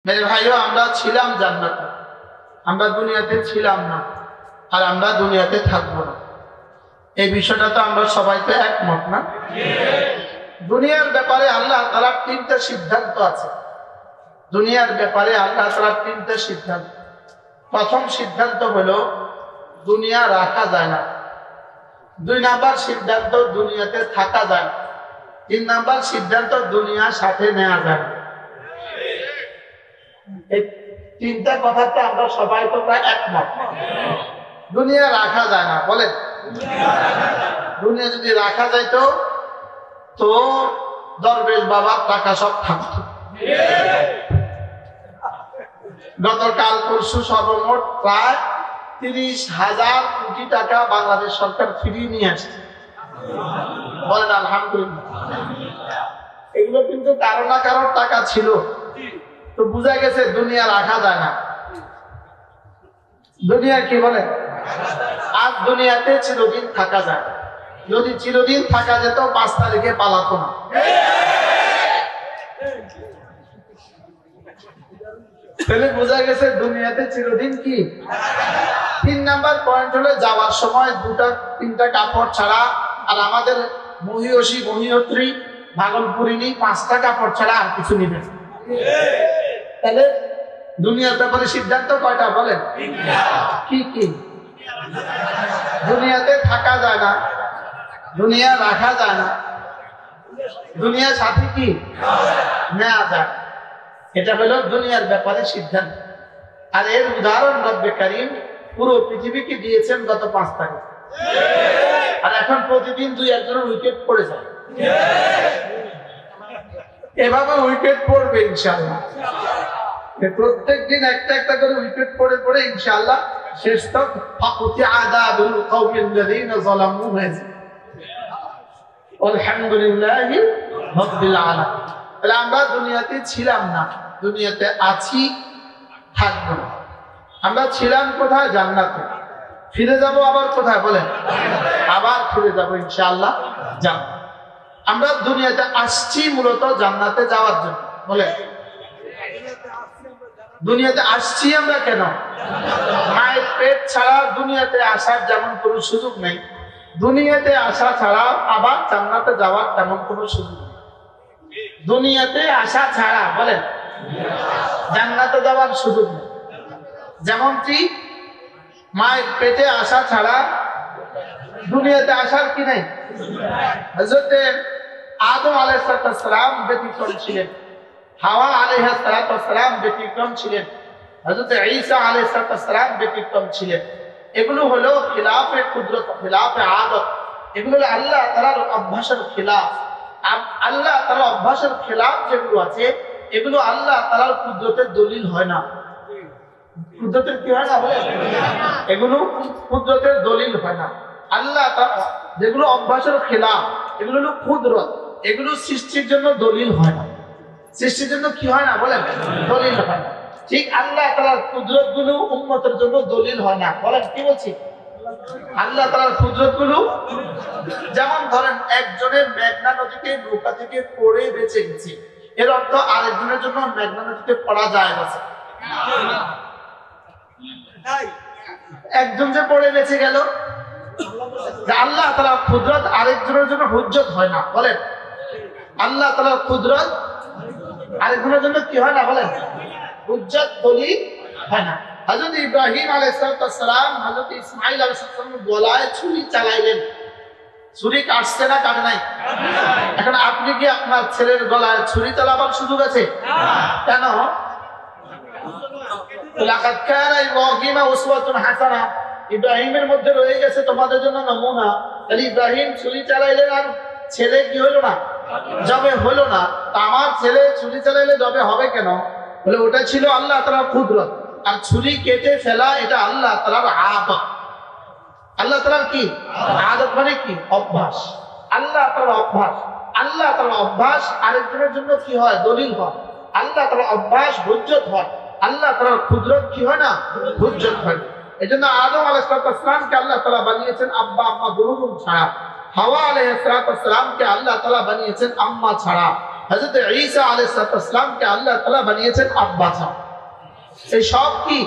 मेरे भाइयों আমরা ছিলাম জান্নাতে, আমরা দুনিয়াতে ছিলাম না, আর আমরা দুনিয়াতে থাকবো না। এই বিষয়টা তো আমরা সবাই তো একমত না? দুনিয়ার ব্যাপারে আল্লাহ তাআলার তিনটা সিদ্ধান্ত আছে। দুনিয়ার ব্যাপারে আল্লাহ তাআলার তিনটা সিদ্ধান্ত। প্রথম সিদ্ধান্ত হলো দুনিয়া রাখা যায় না। 2 নাম্বার সিদ্ধান্ত দুনিয়াতে থাকা যায় না। 3 নাম্বার সিদ্ধান্ত দুনিয়া সাথে নেওয়া যায় না। এই তিনটা কথাতে আমরা সবাই তো প্রায় একমত। দুনিয়া রাখা যায় না, বলেন। দুনিয়া যদি রাখা যাইতো তো দরবেশ বাবার টাকা সব থাকতো। গতকাল পরশু সর্বমোট প্রায় 30,000 কোটি টাকা বাংলাদেশ সরকার ফিরিয়ে নিয়ে আসছে, বলেন আলহামদুলিল্লাহ। এগুলো কিন্তু কারো না কারোর টাকা ছিল, তো বুঝা গেছে দুনিয়া রাখা যায় না। দুনিয়া কি বলে, আর দুনিয়াতে চিরদিন থাকা যায়। যদি চিরদিন থাকা যেত 5 তারিখে পালাতো না। তাহলে বোঝা গেছে দুনিয়াতে চিরদিন কি। 3 নাম্বার পয়েন্ট হলো যাওয়ার সময় 2-3টা কাপড় ছাড়া, আর আমাদের মহিষী মহিয়ত্রী ভাগলপুরিনী 5টা কাপড় ছাড়া আর কিছু নিবেন। তাহলে দুনিয়ার ব্যাপারে সিদ্ধান্ত কয়টা বলেন? কি কি? দুনিয়াতে থাকা যায় না, দুনিয়া রাখা যায় না, দুনিয়ার সাথে কি নেওয়া যায়। এটা হলো দুনিয়ার ব্যাপারে সিদ্ধান্ত। আর এর উদাহরণ রব্বে কারীম পুরো পৃথিবীকে দিয়েছেন গত 5 তারিখ। আর এখন প্রতিদিন 2-1 জনের উইকেট পড়ে যায়। এভাবে উইকেট পড়বে ইনশাআল্লাহ। প্রত্যেকদিন একটা একটা করে উইকেট পড়ে পড়ে ইনশাআল্লাহ শেষ তক ফাকুতি আযাবুল কওমিল্লাযীনা যালামু হয়েছে। আলহামদুলিল্লাহি রাব্বিল আলামিন। তাহলে আমরা দুনিয়াতে ছিলাম না, দুনিয়াতে আছি, থাকবো। আমরা ছিলাম কোথায়? জান্নাতে। ফিরে যাব আবার কোথায় বলেন? আবার ফিরে যাব ইনশাআল্লাহ জান্নাত। আমরা দুনিয়াতে আসছি মূলত জান্নাতে যাওয়ার জন্য, বলেন। দুনিয়াতে আসছি আমরা কেন? মায়ের পেট ছাড়া দুনিয়াতে আসার যেমন কোনো সুযোগ নেই, দুনিয়াতে আসা ছাড়া আবার জান্নাতে যাওয়ার তেমন কোনো সুযোগ নেই। দুনিয়াতে আসা ছাড়া বলেন জান্নাতে যাওয়ার সুযোগ নেই। যেমন কি মায়ের পেটে আসা ছাড়া দুনিয়াতে আসার কি নেই। হযরত আদম আলাইহিস সালাম ব্যতিক্রম ছিলেন, হাওয়া আলাইহিস সালাম ব্যতিক্রম ছিলেন, হযরত ঈসা আলাইহিস সালাম ব্যতিক্রম ছিলেন। এগুলো হলো খিলাফে কুদরত, খিলাফে আদত। এগুলো হলো আল্লাহ তাআলার অভ্যাসের খিলাফ। আল্লাহ তাআলার অভ্যাসের খিলাফ যেগুলো আছে এগুলো আল্লাহ তাআলার কুদরতের দলিল হয় না। কুদরতের কি হয় না বলেন? এগুলো কুদরতের দলিল হয় না। আল্লাহ তাআলা যেগুলো অভ্যাসের খিলাফ এগুলো হলো কুদরত, এগুলো সৃষ্টির জন্য দলিল হয় না। সৃষ্টির জন্য কি হয় না বলেন? দলিল হয় না। ঠিক আল্লাহ তাআলার কুদরত গুলো উম্মতের জন্য দলিল হয় না। বলেন কি বলছি? আল্লাহ তাআলার কুদরত গুলো, যেমন ধরেন একজনের মেঘনা নদীতে নৌকা থেকে পড়ে বেঁচে গেছে, এর অর্থ আরেকজনের জন্য মেঘনা নদীতে পড়া যায় না। একজন যে পড়ে বেঁচে গেল, আল্লাহ তাআলার কুদরত আরেকজনের জন্য হুজ্জত হয় না। বলেন আল্লাহ তাআলার কুদরত আরেকজনের জন্য কি হয় না বলেন? হুজ্জত দলিল হয় না। হযরত ইব্রাহিম আলাইহিস সালাম হযরত ইসমাঈল আলাইহিস সালামের গলায় ছুরি চালাইলেন, ছুরি কাটছে না কাটে নাই? এখন আপনি কি আপনার ছেলের গলায় ছুরি চালাবার সুযোগ আছে? কেন? লাকাদ কানা ইব্রাহিম উসওয়াতুন হাসানাহ, ইব্রাহিমের মধ্যে রয়ে গেছে তোমাদের জন্য নমুনা। তাহলে ইব্রাহিম ছুরি চালাইলেন আর ছেলে কি হলো না? জবে হলো না। তা আমার ছেলে ছুরি চালাইলে জবে হবে কেন? বলে ওটা ছিল আল্লাহ তাআলার কুদরত, আর ছুরি কেটে ফেলা এটা আল্লাহ তাআলার আদত। আল্লাহ তাআলার কি আদত মানে কি? অভ্যাস। আল্লাহ তাআলার অভ্যাস, আল্লাহ তাআলার অভ্যাস আরেকজনের জন্য কি হয়? দলিল হয়। আল্লাহ তাআলার অভ্যাস হুজ্জত হয়। আল্লাহ তাআলার কুদরত কি হয় না? হুজ্জত হয়। এজন্য আদম আলাইহিস সালামকে আল্লাহ তাআলা বানিয়েছেন আব্বা আম্মা দুরুম ছাড়া। হাওয়া আলাইহিস সালামকে আল্লাহ তাআলা বানিয়েছেন আম্মা ছাড়া। হযরত ঈসা আলাইহিস সালামকে আল্লাহ তাআলা বানিয়েছেন আব্বাজান। এই সব কি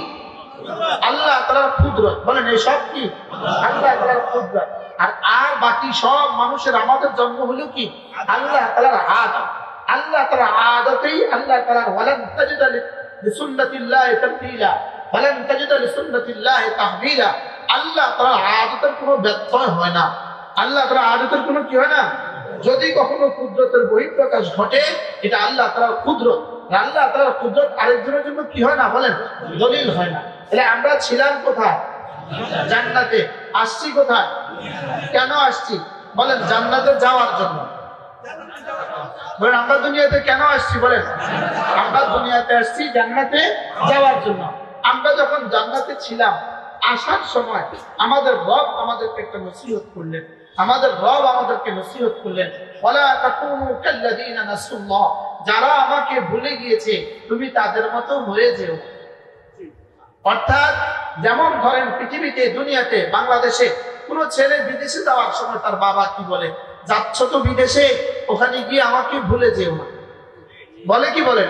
আল্লাহ তাআলার কুদরত। বলেন এই সব কি আল্লাহ তাআলার কুদরত। আর বাকি সব মানুষের আমাদের জন্ম হলো কি আল্লাহ তাআলার আদত। আল্লাহ তাআলার আদতেই আল্লাহ তাআলার ওয়ালান তাজিদা লিসুন্নাতিল্লাহি তাবদীলা ওয়ালান তাজিদা লিসুন্নাতিল্লাহি তাহবিলা। আল্লাহ তাআলার আদতের কোনো ব্যত্যয় হয় না। আল্লাহ তাআলার আদতের কোনো কি হয় না। যদি কখনো কুদরতের বহিঃপ্রকাশ ঘটে এটা আল্লাহ তাআলার কুদরত। আল্লাহ তাআলার কুদরত আরেকজনের জন্য কি হয় না বলেন দলিল হয় না। তাহলে আমরা ছিলাম কোথায় জান্নাতে, আসছি কোথায়, কেন আসছি বলেন জান্নাতে যাওয়ার জন্য। বলেন আমরা দুনিয়াতে কেন আসছি বলেন আমরা দুনিয়াতে আসছি জান্নাতে যাওয়ার জন্য। আমরা যখন জান্নাতে ছিলাম আসার সময় আমাদের রব আমাদেরকে একটা নসিহত করলেন। আমাদের রব আমাদেরকে নসিহত করলেন ওয়ালা তাকুনু কাল্লাযিনা নাসুল্লাহ, যারা আমাকে ভুলে গিয়েছে তুমি তাদের মতো হয়ে যেও। অর্থাৎ যেমন ধরেন পৃথিবীতে দুনিয়াতে বাংলাদেশে কোন ছেলে বিদেশে যাওয়ার সময় তার বাবা কি বলে, যাচ্ছ তো বিদেশে ওখানে গিয়ে আমাকে ভুলে যেও না, বলে কি বলে,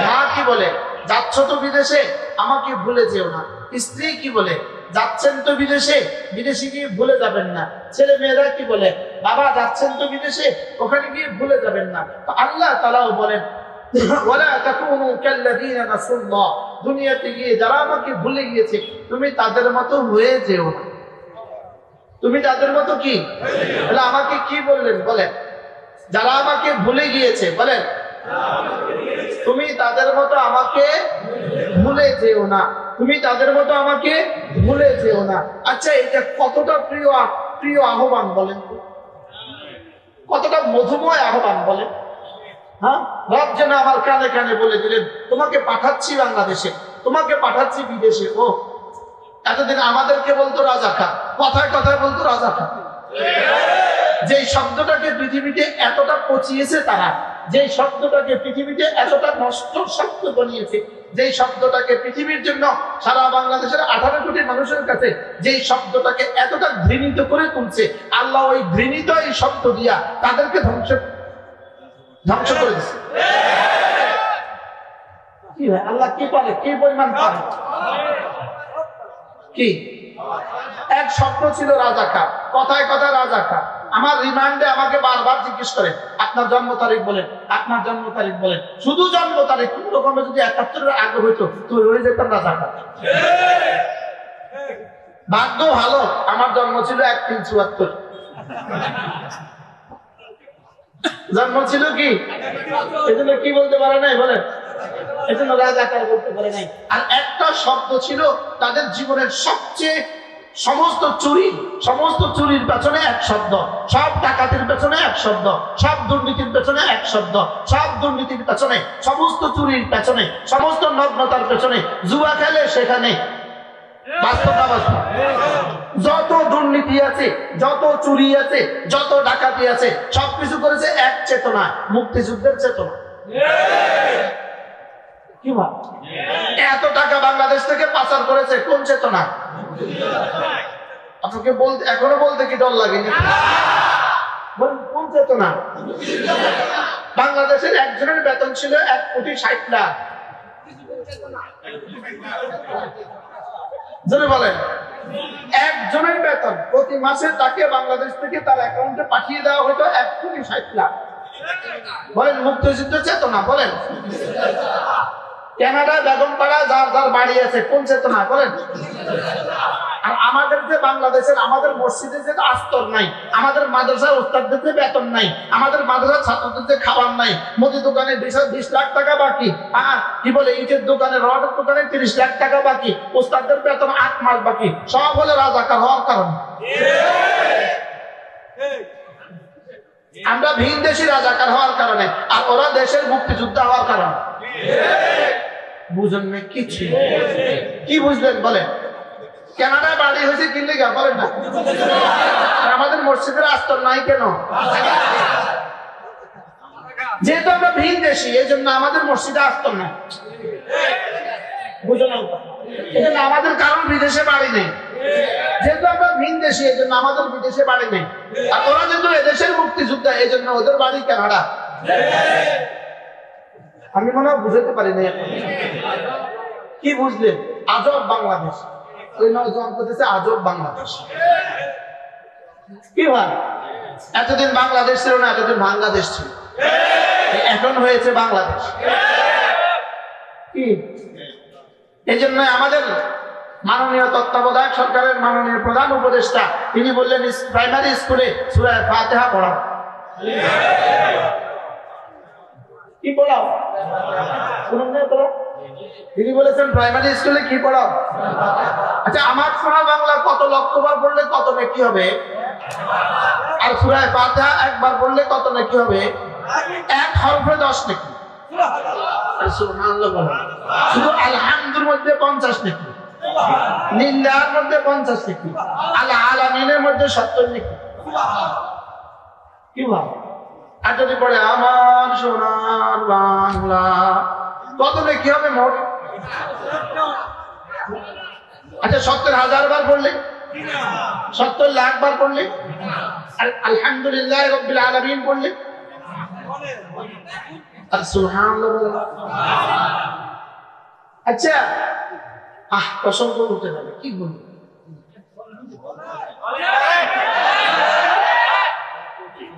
মা কি বলে যাচ্ছ তো বিদেশে আমাকে ভুলে যেও না। স্ত্রী কি বলে যাচ্ছেন তো বিদেশে, বিদেশে গিয়ে ভুলে যাবেন না। ছেলে মেয়েরা কি বলে বাবা যাচ্ছেন তো বিদেশে ওখানে গিয়ে ভুলে যাবেন না। তো আল্লাহ তাআলাও বলেন ওয়ালা তাকুনু কাল্লাযিনা নাসুল্লাহ, দুনিয়াতে গিয়ে যারা আমাকে ভুলে গিয়েছে তুমি তাদের মতো হয়ে যেও না। তুমি তাদের মতো কি তাহলে আমাকে কি বললেন বলেন যারা আমাকে ভুলে গিয়েছে বলেন তুমি তাদের মতো আমাকে ভুলে যেও না, তুমি তাদের মতো আমাকে ভুলে যেও না। আচ্ছা এটা কতটা প্রিয় আহ্বান বলেন তো, কতটা মধুময় আহ্বান বলেন। হ্যাঁ রব যেন আমার কানে কানে বলে দিলেন তোমাকে পাঠাচ্ছি বাংলাদেশে, তোমাকে পাঠাচ্ছি বিদেশে। ও এতদিন আমাদেরকে বলতো রাজাকার, কথায় কথায় বলতো রাজাকার। যে শব্দটাকে পৃথিবীতে এতটা পচিয়েছে তারা, যে শব্দটাকে পৃথিবীতে এতটা নষ্ট শব্দ বানিয়েছে, যে শব্দটাকে পৃথিবীর জন্য সারা বাংলাদেশের 18 কোটি মানুষের কাছে যে শব্দটাকে এতটা ঘৃণিত করে তুলছে, আল্লাহ ওই ঘৃণিত এই শব্দ দিয়া তাদেরকে ধ্বংস করে দিচ্ছে। কি হয় আল্লাহ কি পারে, কি পরিমাণ পারে। কি এক শব্দ ছিল রাজাকার, কথায় কথায় রাজাকার। আমার রিমান্ডে আমাকে বারবার জিজ্ঞেস করে আপনার জন্ম তারিখ বলেন, আপনার জন্ম তারিখ বলেন। শুধু জন্ম তারিখ, কোন রকমে যদি 71-এর আগে হইতো তো হয়ে যেতাম রাজাকার। ভাগ্য ভালো আমার জন্ম ছিল 1374, জন্ম ছিল কি এজন্য কি বলতে পারে নাই বলেন, এজন্য রাজাকার বলতে পারে নাই। আর একটা শব্দ ছিল তাদের জীবনের সবচেয়ে, সমস্ত চুরির পেছনে এক শব্দ, সব ডাকাতির পেছনে এক শব্দ, সব দুর্নীতির পেছনে এক শব্দ, সব দুর্নীতির পেছনে, সমস্ত চুরির পেছনে, সমস্ত নগ্নতার পেছনে, জুয়া খেলে সেখানে। যত দুর্নীতি আছে, যত চুরি আছে, যত ডাকাতি আছে, সবকিছু করেছে এক চেতনা, মুক্তিযুদ্ধের চেতনা। কি ভাব এত টাকা বাংলাদেশ থেকে পাচার করেছে কোন চেতনা? আপনাকে বলতে এখনো বলতে কি ডর লাগেনি? কোন চেতনা? বাংলাদেশের একজনের বেতন ছিল 1,60,00,000। জোরে বলেন, একজনের বেতন প্রতি মাসে তাকে বাংলাদেশ থেকে তার অ্যাকাউন্টে পাঠিয়ে দেওয়া হতো 1,60,00,000। বলেন মুক্তিযুদ্ধ চেতনা? বলেন কানাডা বেগমপাড়া যার যার বাড়ি আছে কোন চেতনা? বলেন। আর আমাদের যে বাংলাদেশের আমাদের মসজিদে যে আস্তর নাই, আমাদের মাদ্রাসার উস্তাদদের যে বেতন নাই, আমাদের মাদ্রাসার ছাত্রদের যে খাবার নাই, মুদি দোকানে 20 লাখ টাকা বাকি, কি বলে ইটের দোকানে রডের দোকানে 30 লাখ টাকা বাকি, উস্তাদদের বেতন 8 মাস বাকি, সব হলে রাজাকার হওয়ার কারণে। আমরা ভিন দেশি রাজাকার হওয়ার কারণে, আর ওরা দেশের মুক্তিযোদ্ধা হওয়ার কারণে। বুঝেন না কিছু? কি বুঝলেন বলেন? কানাডায় বাড়ি হয়েছে কিনলে গা বলেন না, আমাদের মসজিদের আস্তর নাই কেন? যেহেতু আমরা ভিন দেশি এই জন্য আমাদের মসজিদে আস্তর নাই। বুঝলেন? এই জন্য আমাদের কারণ বিদেশে বাড়ি নেই। যেহেতু আমরা ভিন দেশি এই জন্য আমাদের বিদেশে বাড়ি নেই। আর ওরা যেহেতু এদেশের মুক্তিযোদ্ধা এই জন্য ওদের বাড়ি কানাডা। আমি মনে হয় বুঝাতে পারি না। কি বুঝলেন? আজব বাংলাদেশ। ওই নওজোয়ান করতেছে আজব বাংলাদেশ। কি হয়? এতদিন বাংলাদেশ ছিল না, এতদিন বাংলাদেশ ছিল, এখন হয়েছে বাংলাদেশ। কি এই জন্য আমাদের মাননীয় তত্ত্বাবধায়ক সরকারের মাননীয় প্রধান উপদেষ্টা তিনি বললেন প্রাইমারি স্কুলে সূরা ফাতিহা পড়াও। কি পড়াও? তিনি বলেছেন প্রাইমারি স্কুলে কি পড়াও? আচ্ছা, আমার সোনার বাংলা কত লক্ষবার পড়লে কত নেকি হবে? আর সূরা ফাতিহা একবার পড়লে কত নেকি হবে? এক হরফে 10 নেকি। সুবহানাল্লাহ। শুধু আলহামদুর মধ্যে 50 নেকি, লিল্লাহর মধ্যে 50 নেকি, আল আলামিনের মধ্যে 70 নেকি। কি ভাব? আর যদি পড়ে আমার সোনার বাংলা কত নেকি হবে মোট? আচ্ছা, 70,000 বার পড়লে, 70 লাখ বার পড়লে, আর আলহামদুলিল্লাহ রাব্বিল আলামিন পড়লে, আর সুবহানাল্লাহ। আচ্ছা, প্রসঙ্গ উঠে যাবে, কি বলবো?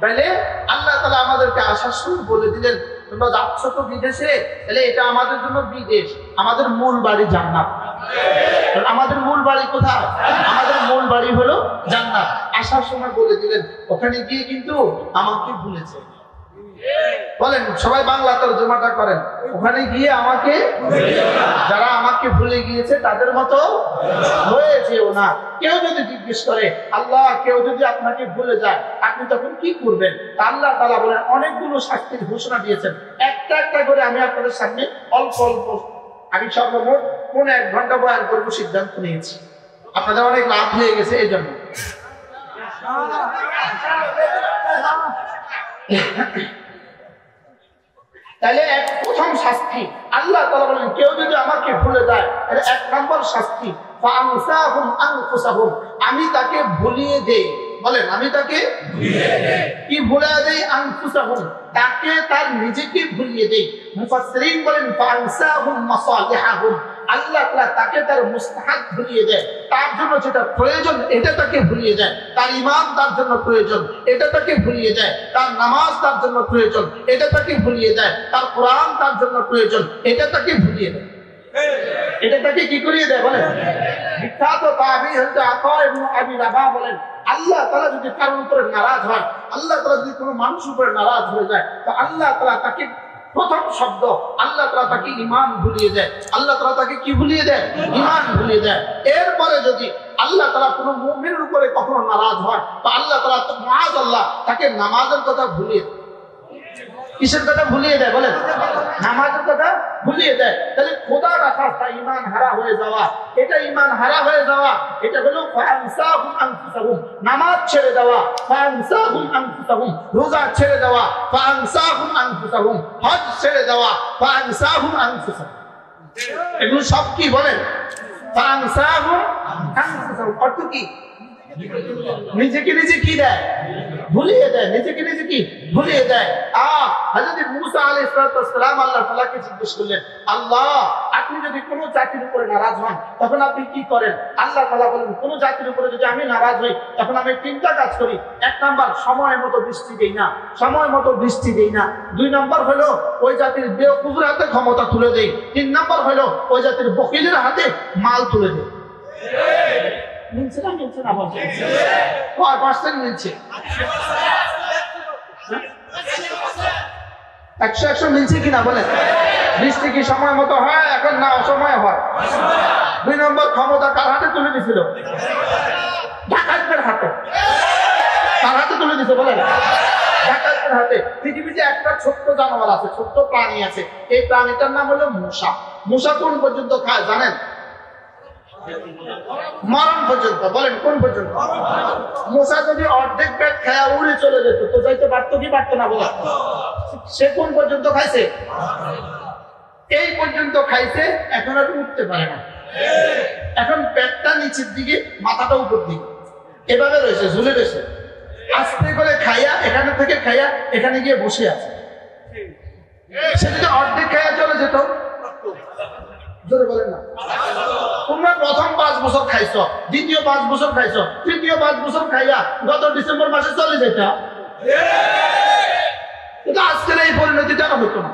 তাইলে আল্লাহ তাআলা আমাদেরকে আসার সময় বলে দিলেন তোমরা যাচ্ছ তো বিদেশে, তাহলে এটা আমাদের জন্য বিদেশ, আমাদের মূল বাড়ি জান্নাত। আমাদের মূল বাড়ি কোথায়? আমাদের মূল বাড়ি হলো জান্নাত। আসার সময় বলে দিলেন ওখানে গিয়ে কিন্তু আমাকে ভুলেছে। বলেন সবাই বাংলা তরজমাটা করেন, ওখানে গিয়ে আমাকে, যারা আমাকে ভুলে গিয়েছে তাদের মতো হয়ে যেও না। কেউ যদি জিজ্ঞেস করে আল্লাহ কেউ যদি আপনাকে ভুলে যায় আপনি তখন কি করবেন? আল্লাহ তাআলা বলেন অনেকগুলো শাস্তির ঘোষণা দিয়েছেন, একটা একটা করে আমি আপনাদের সামনে অল্প অল্প, আমি সর্বমোট 1 ঘন্টা বয়ান করবো সিদ্ধান্ত নিয়েছি। আপনাদের অনেক লাভ হয়ে গেছে এই জন্য। তাহলে প্রথম শাস্তি আল্লাহ তাআলা বলেন কেউ যদি আমাকে ভুলে যায়, এর 1 নম্বর শাস্তি ফাআনসাহুম আনফুসাহুম, আমি তাকে ভুলিয়ে দেই। বলেন আমি তাকে কি ভুলিয়ে দেই? আনফুসাহুম, তাকে তার নিজেকে ভুলিয়ে দেই। মুফাসসিরিন বলেন ফাআনসাহুম মাসালিহাহুম, আল্লাহ তাআলা তাকে তার মুস্তাহাব ভুলিয়ে দেয়, তার জন্য যেটা প্রয়োজন এটা তাকে ভুলিয়ে দেয়। তার ঈমান তার জন্য প্রয়োজন, এটা তাকে ভুলিয়ে দেয়। তার নামাজ তার জন্য প্রয়োজন, এটা তাকে ভুলিয়ে দেয়। তার কোরআন তার জন্য প্রয়োজন, এটা তাকে ভুলিয়ে দেয়। এটা তাকে কি করিয়ে দেয়? বলেন বিখ্যাত তাবী হযরত আতা ইবনে আবি রাবাহ বলেন আল্লাহ তাআলা যদি কারোর উপরে নারাজ হয়, আল্লাহ তাআলা যদি কোনো মানুষের উপরে নারাজ হয়ে যায়, তো আল্লাহ তাআলা তাকে প্রথম শব্দ আল্লাহ তাআলা তাকে ঈমান ভুলিয়ে দেয়। আল্লাহ তাআলা তাকে কি ভুলিয়ে দেয়? ঈমান ভুলিয়ে দেয়। এরপরে যদি আল্লাহ তাআলা কোনো মুমিনের উপরে কখনো নারাজ হয়, তো আল্লাহ তাআলা মাআযাল্লাহ তাকে নামাজের কথা ভুলিয়ে দেয়। কিসের কথা ভুলিয়ে দেয়? বলেন নামাজের কথা ভুলিয়ে দেয়। তাহলে খোদা রাখা ঈমান হারা হয়ে যাওয়া, এটা ঈমান হারা হয়ে যাওয়া, এটা হলো ফাআনসাহুম আনফুসাহুম, নামাজ ছেড়ে দেওয়া, ফাআনসাহুম আনফুসাহুম, রোজা ছেড়ে দেওয়া, ফাআনসাহুম আনফুসাহুম, হজ ছেড়ে দেওয়া, ফাআনসাহুম আনফুসাহুম। এগুলো সব কি বলেন? ফাআনসাহুম আনফুসাহুম অর্থ কি? নিজেকে নিজে কি দেয়? ভুলিয়ে দেয়। নিজেকে নিজে কি ভুলিয়ে দেয়। হযরত মূসা আলাইহিস সালাম আল্লাহ তাআলাকে জিজ্ঞেস করলেন আল্লাহ আপনি যদি কোন জাতির উপরে নারাজ হন তখন আপনি কি করেন? আল্লাহ তাআলা বলেন কোন জাতির উপরে যদি আমি নারাজ হই তখন আমি 3টা কাজ করি। 1 নাম্বার সময় মতো বৃষ্টি দেই না, সময় মতো বৃষ্টি দেই না। 2 নাম্বার হলো ওই জাতির বেওকুফের হাতে ক্ষমতা তুলে দেই। 3 নাম্বার হলো ওই জাতির বখিলের হাতে মাল তুলে দেই। মিলছে না? মিলছে না? বলছে কয় পার্সেন্ট মিলছে? 100 মিলছে কিনা বলেন? বৃষ্টি কি সময় মতো হয় এখন না অসময়ে হয়? 2 নম্বর ক্ষমতা কার হাতে তুলে দিছিল? ডাকাতদের হাতে। কার হাতে তুলে দিছে বলেন? ডাকাতদের হাতে। পৃথিবীতে একটা ছোট্ট জানোয়ার আছে, ছোট্ট প্রাণী আছে, এই প্রাণীটার নাম হলো মূষা। মূষা কোন পর্যন্ত খায় জানেন? মরণ পর্যন্ত। বলেন কোন পর্যন্ত? মূসা যদি অর্ধেক পেট খায়া উড়ে চলে যেত তো যাইতে পারতো কি পারতো না? বলা সে কোন পর্যন্ত খাইছে? এই পর্যন্ত খাইছে, এখন আর উঠতে পারে না। এখন পেটটা নিচের দিকে, মাথাটা উপর দিকে, এভাবে রয়েছে, ঝুলে রয়েছে। আস্তে করে খাইয়া এখানে থেকে খাইয়া এখানে গিয়ে বসে আছে। সে যদি অর্ধেক খাইয়া চলে যেত, জোরে বলেন না। তোমরা প্রথম 5 বছর খাইছো, দ্বিতীয় 5 বছর খাইছো, তৃতীয় 5 বছর খাইয়া গত ডিসেম্বর মাসে চলে যেত, কিন্তু আজকের এই পরিণতিটা হতো না।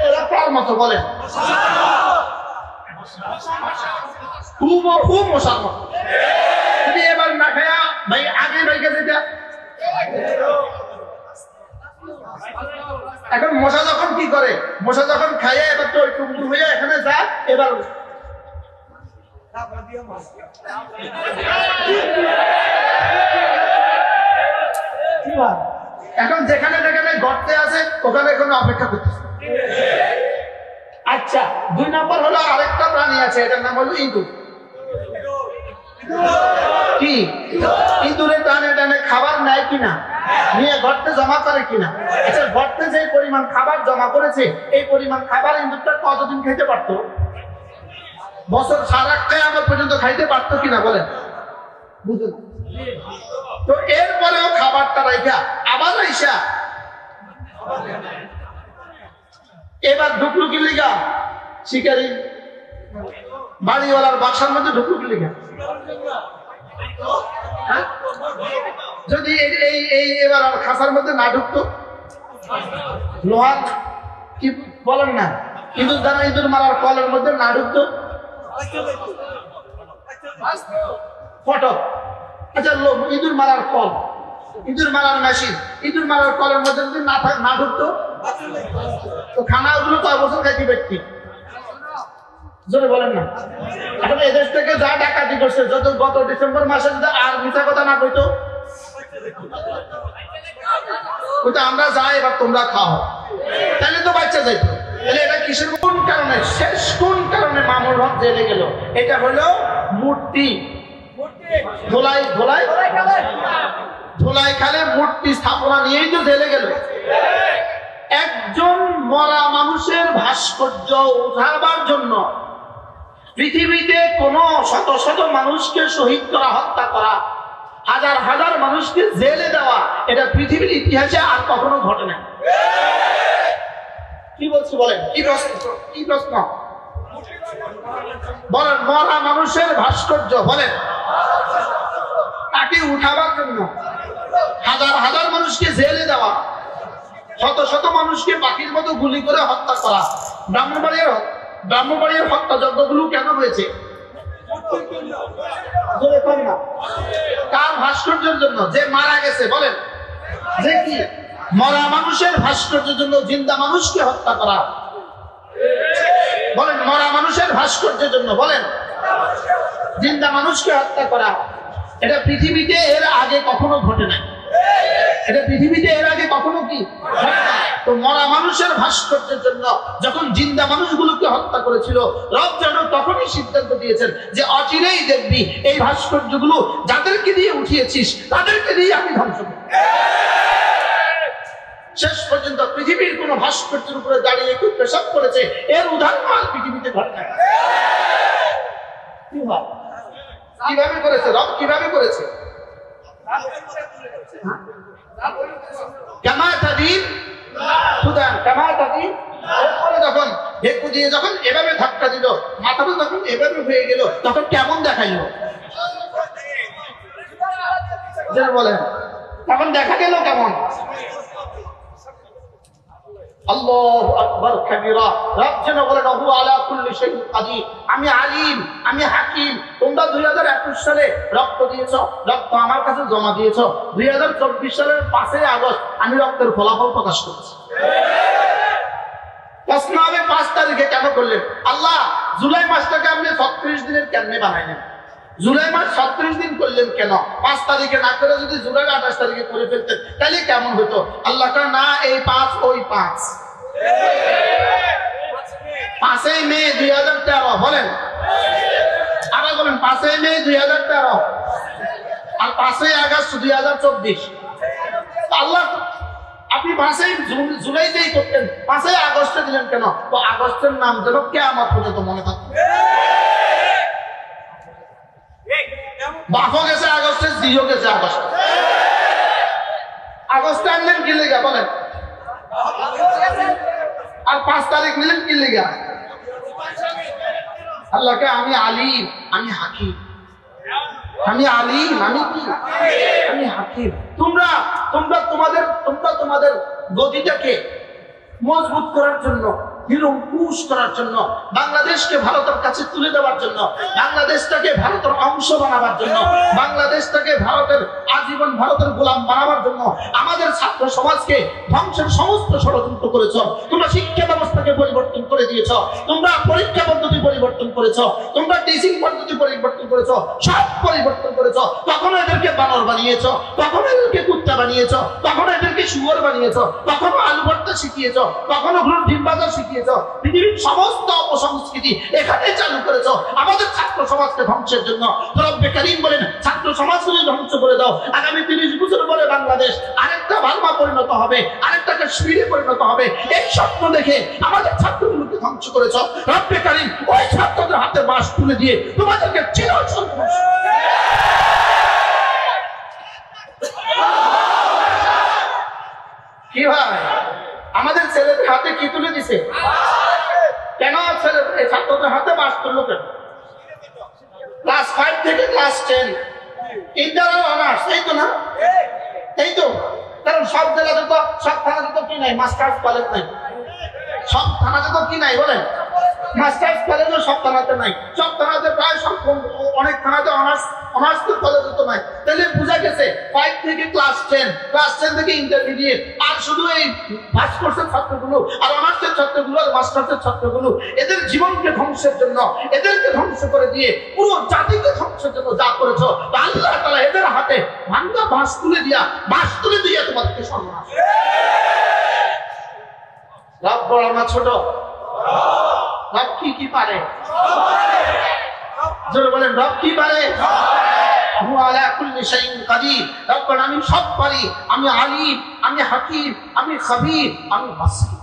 এরা কার মতো বলেন? খুব মশার মতো। তুমি এবার না খাইয়া ভাই আগে ভাইকে যেটা, এখন মশা যখন কি করে, মশা যখন খাইয়া এবার তো টুকটুক হয়ে এখানে যা, এবার এখন যেখানে যেখানে গর্তে আছে ওখানে এখানে অপেক্ষা করতেছে। আচ্ছা, 2 নম্বর হলো আরেকটা প্রাণী আছে, এটার নাম হলো ইঁদুর। কি ইঁদুরে টানে টানে খাবার নেয় কিনা, নিয়ে গর্তে জমা করে কিনা? আচ্ছা, গর্তে যে পরিমাণ খাবার জমা করেছে এই পরিমাণ খাবার ইঁদুরটা কতদিন খেতে পারতো? বছর সারা কিয়ামত পর্যন্ত খাইতে পারতো কিনা বলেন? বুঝুন তো। এরপরেও খাবারটা রাইখা আবার আইসা এবার ঢুকলো কি লিগা? শিকারি বাড়িওয়ালার বাসার মধ্যে ঢুকলো কি লিগা? যদি এই এবার আর খাসার মধ্যে না ঢুকতো, লোহার কি বলেন না, ইঁদুর দ্বারা ইঁদুর মারার কলের মধ্যে না ঢুকতো, ফটক। আচ্ছা, ইঁদুর মারার কল, ইঁদুর মারার মেশিন, ইঁদুর মারার কলের মধ্যে যদি না ঢুকতো, তো খানাগুলো কয় বছর খাইতে ব্যক্তি? জোরে বলেন না। এখন এদেশ থেকে যা ডাকাতি করছে, যত গত ডিসেম্বর মাসে যদি আর মিথ্যা কথা না কইতো, আমরা যাই এবার তোমরা খাও, তাহলে তো বাচ্চা যাইতো। তাহলে এটা কিসের কোন কারণে, শেষ কোন কারণে মামুল হক জেলে গেল? এটা হলো মূর্তি ধোলাই ধোলাই ধোলাই খালে মূর্তি স্থাপনা নিয়েই তো জেলে গেল। একজন মরা মানুষের ভাস্কর্য উঠাবার জন্য পৃথিবীতে কোন শত শত মানুষকে শহীদ করা, হত্যা করা, হাজার হাজার মানুষকে জেলে দেওয়া, এটা পৃথিবীর ইতিহাসে আর কখনো ঘটে না। কি বলছি বলেন? কি প্রশ্ন বলেন? মরা মানুষের ভাস্কর্য বলেন, তাকে উঠাবার জন্য হাজার হাজার মানুষকে জেলে দেওয়া, শত শত মানুষকে পাখির মতো গুলি করে হত্যা করা। ব্রাহ্মণবাড়িয়ার হত্যাযজ্ঞগুলো কেন হয়েছে? কার ভাস্কর্যের জন্য? যে মারা গেছে বলেন, যে কি মরা মানুষের ভাস্কর্যের জন্য জিন্দা মানুষকে হত্যা করা, বলেন মরা মানুষের ভাস্কর্যের জন্য, বলেন জিন্দা মানুষকে হত্যা করা। এটা পৃথিবীতে এর আগে কখনো ঘটে না। এটা পৃথিবীতে এর আগে কখনো কি? তো মরা মানুষের ভাস্কর্যের জন্য যখন জিন্দা মানুষগুলোকে হত্যা করেছিল, রব যেন তখনই সিদ্ধান্ত দিয়েছেন যে অচিরেই দেখবি এই ভাস্কর্যগুলো যাদেরকে দিয়ে উঠিয়েছিস তাদেরকে দিয়ে আমি ধ্বংস করব। শেষ পর্যন্ত পৃথিবীর কোন ভাস্কর্যের উপরে দাঁড়িয়ে কেউ পেশাব করেছে এর উদাহরণ আর পৃথিবীতে ঘটে না। কিভাবে করেছে রব? কিভাবে করেছে? যখন এভাবে ধাক্কা দিল, মাথাটা যখন এভাবে হয়ে গেল, তখন কেমন দেখাইল বলেন? তখন দেখা গেল কেমন? আল্লাহু আকবার কাবীরা। রব যেন বলেন ওহু আলা কুল্লি শাইইন কাদির। আমি আলিম, আমি হাকিম। তোমরা 2021 সালে রক্ত দিয়েছো, রক্ত আমার কাছে জমা দিয়েছো। 2024 সালের 5 আগস্ট আমি রক্তের ফলাফল প্রকাশ করেছি। প্রশ্ন হবে 5 তারিখে কেন করলেন? আল্লাহ জুলাই মাসটাকে আপনি 36 দিনের কেমনে বানাইলেন? জুলাই মাস 36 দিন করলেন কেন? 5 তারিখে না করে যদি জুলাই 28 তারিখে করে ফেলতেন তাহলে কেমন হতো? আল্লাহ কয় না, এই 5 ওই 5। 5 মে 2013 বলেন, আবার বলেন 5 মে 2013 আর 5 আগস্ট 2024। আল্লাহ আপনি 5 জুলাইতেই করতেন, 5 আগস্টে দিলেন কেন? তো আগস্টের নাম যেন কিয়ামত পর্যন্ত মনে থাকে। বাফও গেছে আগস্টে, দিও গেছে আগস্টে। আগস্টে আনলেন কি লেগে বলেন? আর 5 তারিখ নিলেন কি লেগে? আল্লাহকে আমি আলিম, আমি হাকিম, আমি আলিম, আমি কি? আমি হাকিম। তোমরা তোমাদের গতিটাকে মজবুত করার জন্য, পুশ করার জন্য, বাংলাদেশকে ভারতের কাছে তুলে দেওয়ার জন্য, বাংলাদেশটাকে ভারতের অংশ বানাবার জন্য, বাংলাদেশটাকে ভারতের আজীবন ভারতের গোলাম বানাবার জন্য আমাদের ছাত্র সমাজকে ধ্বংসের সমস্ত ষড়যন্ত্র করেছ। তোমরা শিক্ষা ব্যবস্থাকে পরিবর্তন করে দিয়েছ, তোমরা পরীক্ষা পদ্ধতি পরিবর্তন করেছ, তোমরা টিচিং পদ্ধতি পরিবর্তন করেছ, সব পরিবর্তন করেছ। কখনো এদেরকে বানর বানিয়েছ, কখনো এদেরকে কুত্তা বানিয়েছ, কখনো এদেরকে শুয়োর বানিয়েছ, কখনো আলু ভর্তা শিখিয়েছ, কখনো ঘুর ডিম বাজার শিখিয়েছ। পৃথিবীর সমস্ত অপসংস্কৃতি এখানে চালু করেছ আমাদের ছাত্র সমাজকে ধ্বংসের জন্য। রব্বে কারীম বলেন, ছাত্র সমাজকে ধ্বংস করে দাও। আগামী 30 বছর পরে বাংলাদেশ আরেকটা বার্মা পরিণত হবে, আরেকটা কাশ্মীরে পরিণত হবে। এই স্বপ্ন দেখে আমাদের ছাত্রগুলোকে ধ্বংস করেছ। রব্বে কারীম ওই ছাত্রদের হাতে বাঁশ তুলে দিয়ে তোমাদেরকে চিরসন্ত্রাস। কি ভাই, আমাদের ছেলেদের হাতে কি তুলে দিছে? কেন ছাত্রদের হাতে বাস তুললো কেন? ক্লাস 5 থেকে ক্লাস 10 ইন্টার অনার্স, এই তো না? এই তো, কারণ সব জেলাতে তো, সব থানাতে তো কি নাই? মাস্টার্স কলেজ নাই। সব থানাতে তো কি নাই বলেন? মাস্টার্স কলেজও সব থানাতে নাই। সব থানাতে প্রায় সব, অনেক থানাতে অনার্স কলেজ তো নাই। তাহলে বোঝা গেছে 5 থেকে ক্লাস 10, ক্লাস 10 থেকে ইন্টারমিডিয়েট, আর শুধু এই পাস কোর্সের ছাত্রগুলো আর অনার্সের ছাত্রগুলো আর মাস্টার্সের ছাত্রগুলো এদের জীবনকে ধ্বংসের জন্য, এদেরকে ধ্বংস করে দিয়ে পুরো জাতিকে ধ্বংসের জন্য যা করেছো, আল্লাহ তাআলা এদের হাতে ভাঙা বাঁশ তুলে দিয়ে তোমাদেরকে সর্বনাশ। রব বড় না ছোট? রব কি পারে? জোরে বলেন, রব কি পারে? আমি সব পারি, আমি আলিম, আমি হাকিম, আমি খবীর, আমি বাসীর।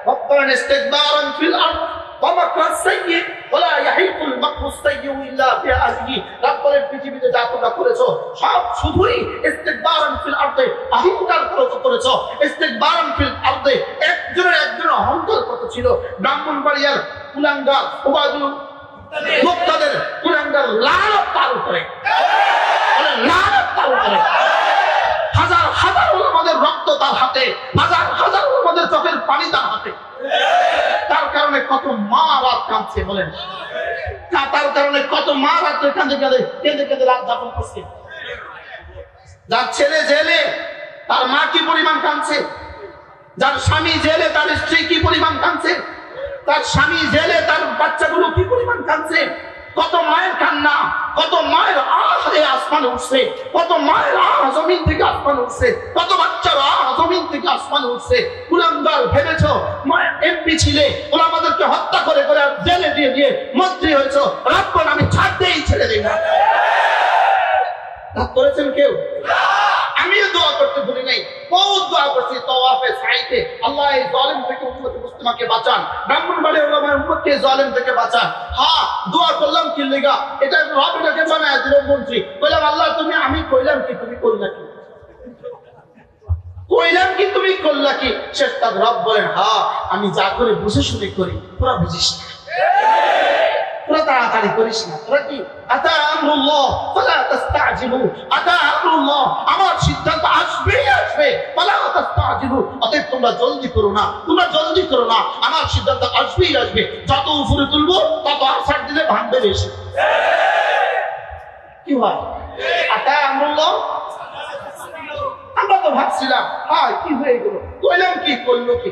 রব্বানা ইস্তিকবারান ফিল আরদ ওয়া মাকরাস সাইয়্যিদ ওয়া লা ইয়াহিকুল মাকরুস সাইয়্যিউ ইল্লা বিআহলিহি। রব্বানা পৃথিবীতে যা তোমরা করেছো সব শুধুই ইস্তিকবারান ফিল আরদে, অহংকার করেছো। ইস্তিকবারান ফিল আরদে, একজনের অহংকার কত ছিল। ব্রাহ্মণবাড়িয়ার কুলাঙ্গার ওবায়দুল মুক্তাদের কুলাঙ্গার লানত তার উপরে, হাজার হাজার আমাদের রক্ত তার হাতে, হাজার হাজার আমাদের চোখের পানি তার হাতে। তার কারণে কত মা রাত কাঁদছে বলেন, তার কারণে কত মা রাত্রে কেঁদে রাত যাপন করছে। যার ছেলে জেলে তার মা কি পরিমাণ কাঁদছে, যার স্বামী জেলে তার স্ত্রী কি পরিমাণ কাঁদছে, তার স্বামী জেলে তার বাচ্চাগুলো কি পরিমাণ কাঁদছে। কত মায়ের কান্না, কত মায়ের আহ আসমানে উঠছে, কত মায়ের আহ জমিন থেকে আসমানে উঠছে, কত বাচ্চার আহ জমিন থেকে আসমানে উঠছে। কুলাঙ্গার ভেবেছো এমপি ছিলে, ওরা আমাদেরকে হত্যা করে জেলে দিয়ে মন্ত্রী হয়েছো। রাখবেন আমি ছাড় দিয়েই ছেড়ে দিই না। করেছেন কেউ? আমিও দোয়া করতে ভুলি নাই, বহুত দোয়া করছি তাওয়াফে সাইতে, আল্লাহ এই জালিম থেকে উম্মতে মুসলিমাকে বাঁচান, ব্রাহ্মণবাড়িয়া উলামায়ে উম্মতকে জালিম থেকে বাঁচান। হ্যাঁ, দোয়া করলাম কি লেগা, এটা রব এটাকে বানায় দিল মন্ত্রী। বললাম আল্লাহ তুমি, আমি কইলাম কি তুমি করলা কি? কইলাম কি তুমি করলা কি? শেষটা রব বলেন, হ্যাঁ আমি যা করে বুঝে শুনে করি, তোরা বুঝিস না, তোরা তাড়াতাড়ি করিস না। তোরা কি আতা আমরুল্লাহ ফালা তাস্তাজিলু, আতা আমরুল্লাহ, আমার সিদ্ধান্ত আসবেই আসবে, ফালা তাস্তাজিলু, অতএব তোমরা জলদি করো না, আমার সিদ্ধান্ত আসবেই আসবে। যত উপরে তুলবো তত আছাড় দিলে ভাঙবে বেশি। কি হয়? আতা আমরুল্লাহ, আমরা তো ভাবছিলাম হ্যাঁ কি হয়ে গেল, কইলাম কি করলো কি?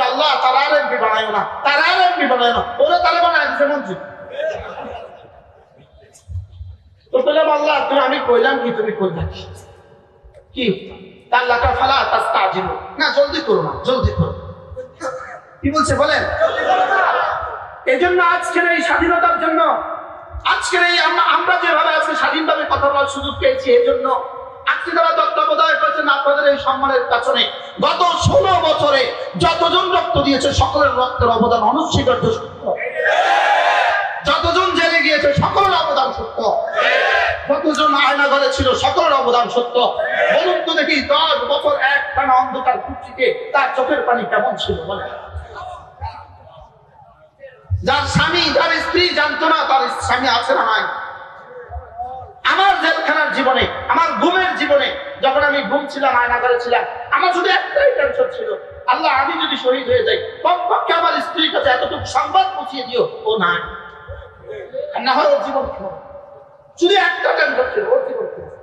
আল্লাহ তারা আর এমপি বানায় না, ওরা তারা বানায় দিচ্ছে মন্ত্রী। তো বললাম আল্লাহ তুমি, আমি কইলাম কি তুমি করলে কি? আল্লাহ ফালা তাস্তাজিলু, না জলদি করো না, জলদি করো। কি বলছে বলেন? এই জন্য আজকের এই স্বাধীনতার জন্য, আজকের এই আমরা যেভাবে আজকে স্বাধীনভাবে কথা বলার সুযোগ পেয়েছি, এই জন্য আজকে যারা তত্ত্বাবধায়ক করেছেন আপনাদের এই সম্মানের কারণে গত 16 বছরে যতজন রক্ত দিয়েছে সকলের রক্তের অবদান অনস্বীকার্য সত্য, যতজন জেলে গিয়েছে সকলের অবদান সত্য। কতজন আয়না ঘরে ছিল, সকলের অবদান সত্য। বলুন তো দেখি 10 বছর একটানা অন্ধকার কুঠিতে তার চোখের পানি কেমন ছিল বলে? যার স্বামী, যার স্ত্রী জানতো না তার স্বামী আছে না নাই। আমার জেলখানার জীবনে, আমার ঘুমের জীবনে, যখন আমি ঘুম ছিলাম, আয়না ঘরে ছিলাম, আমার শুধু একটাই টেনশন ছিল, আল্লাহ আমি যদি শহীদ হয়ে যাই, কমপক্ষে আমার স্ত্রীর কাছে এতটুকু সংবাদ পৌঁছিয়ে দিও ও নাই, না হয় ওর জীবন কি হবে। শুধু একটা টেনশন ছিল, ওর জীবন কি হবে।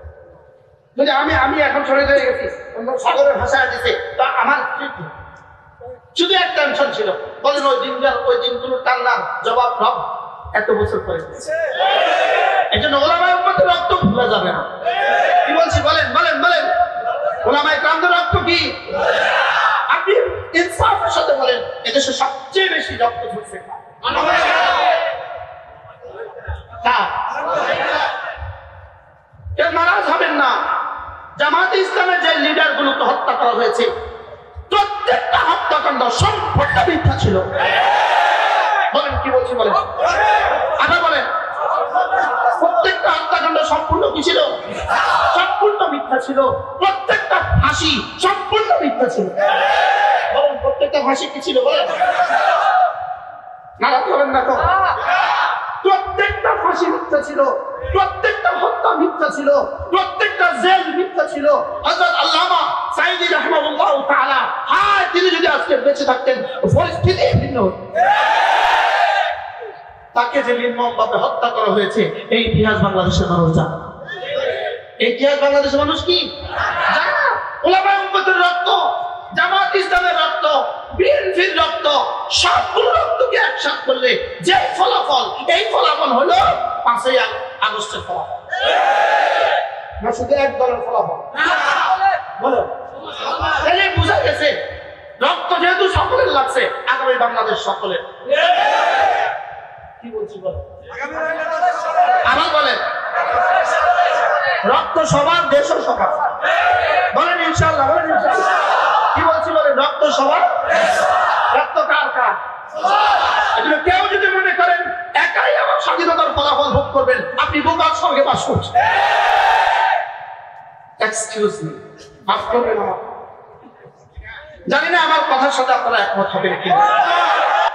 যদি আমি এখন শহীদ হয়ে গেছি, অন্য সাগরের ভাষায় দিতে, তা আমার স্ত্রী কি? শুধু একটা টেনশন ছিল। বলেন ওই দিনগুলো টানলাম, জবাব রব এত বছর পরে। এই জন্য ওলামায়ে উম্মতের রক্ত ভুলা যাবে না। কি বলছি বলেন বলেন বলেন, ওলামায়ে কেরামদের রক্ত কি? আপনি ইনসাফের সাথে বলেন, এদেশে সবচেয়ে বেশি রক্ত ঝরছে কেউ নারাজ হবেন না। জামায়াতে ইসলামের যে লিডার গুলোকে হত্যা করা হয়েছে, প্রত্যেকটা হত্যাকাণ্ড সম্পূর্ণ মিথ্যা ছিল। বলেন কি বলছি বলেন, আবার বলেন, প্রত্যেকটা হত্যাকাণ্ড সম্পূর্ণ কি ছিল? সম্পূর্ণ মিথ্যা ছিল। প্রত্যেকটা ফাঁসি সম্পূর্ণ মিথ্যা ছিল। বলেন প্রত্যেকটা ফাঁসি কি ছিল? বলেন, নারাজ হবেন না তো। প্রত্যেকটা ফাঁসি মিথ্যা ছিল, প্রত্যেকটা হত্যা মিথ্যা ছিল, প্রত্যেকটা জেল মিথ্যা ছিল। হযরত আল্লামা সাঈদী রাহিমাহুল্লাহ তাআলা, হায় তিনি যদি আজকে বেঁচে থাকতেন, পরিস্থিতি ভিন্ন হতো। তাকে যে নির্মমভাবে হত্যা করা হয়েছে, এই ইতিহাস বাংলাদেশের মানুষ জানে না। এই ইতিহাস বাংলাদেশের মানুষ কি জানে না? ওলামায়ে উম্মতের রক্ত, জামাত ইসলামের রক্ত, বিএনপির রক্ত, সবগুলো রক্তকে একসাথে করলে যে ফলাফল, এই ফলাফল হলো 5ই আগস্টের ফলাফল। না শুধু এক দলের ফলাফল। বলো, তাহলে বোঝা গেছে রক্ত যেহেতু সকলের লাগছে, আগামী বাংলাদেশ সকলের। কি বলছি বলো, আবার বলেন, রক্ত সবার, দেশও সবার। বলেন ইনশাআল্লাহ, বলেন ইনশাআল্লাহ। কি বলছি বলেন, রক্ত সবার। রক্ত কার কার? কেউ যদি মনে করেন একাই আমার স্বাধীনতার ফলাফল ভোগ করবেন, আপনি বোকার সঙ্গে বাস করছেন। এক্সকিউজ মি, মাফ করবেন আমার। জানি না আমার কথার সাথে আপনারা একমত হবেন কিনা।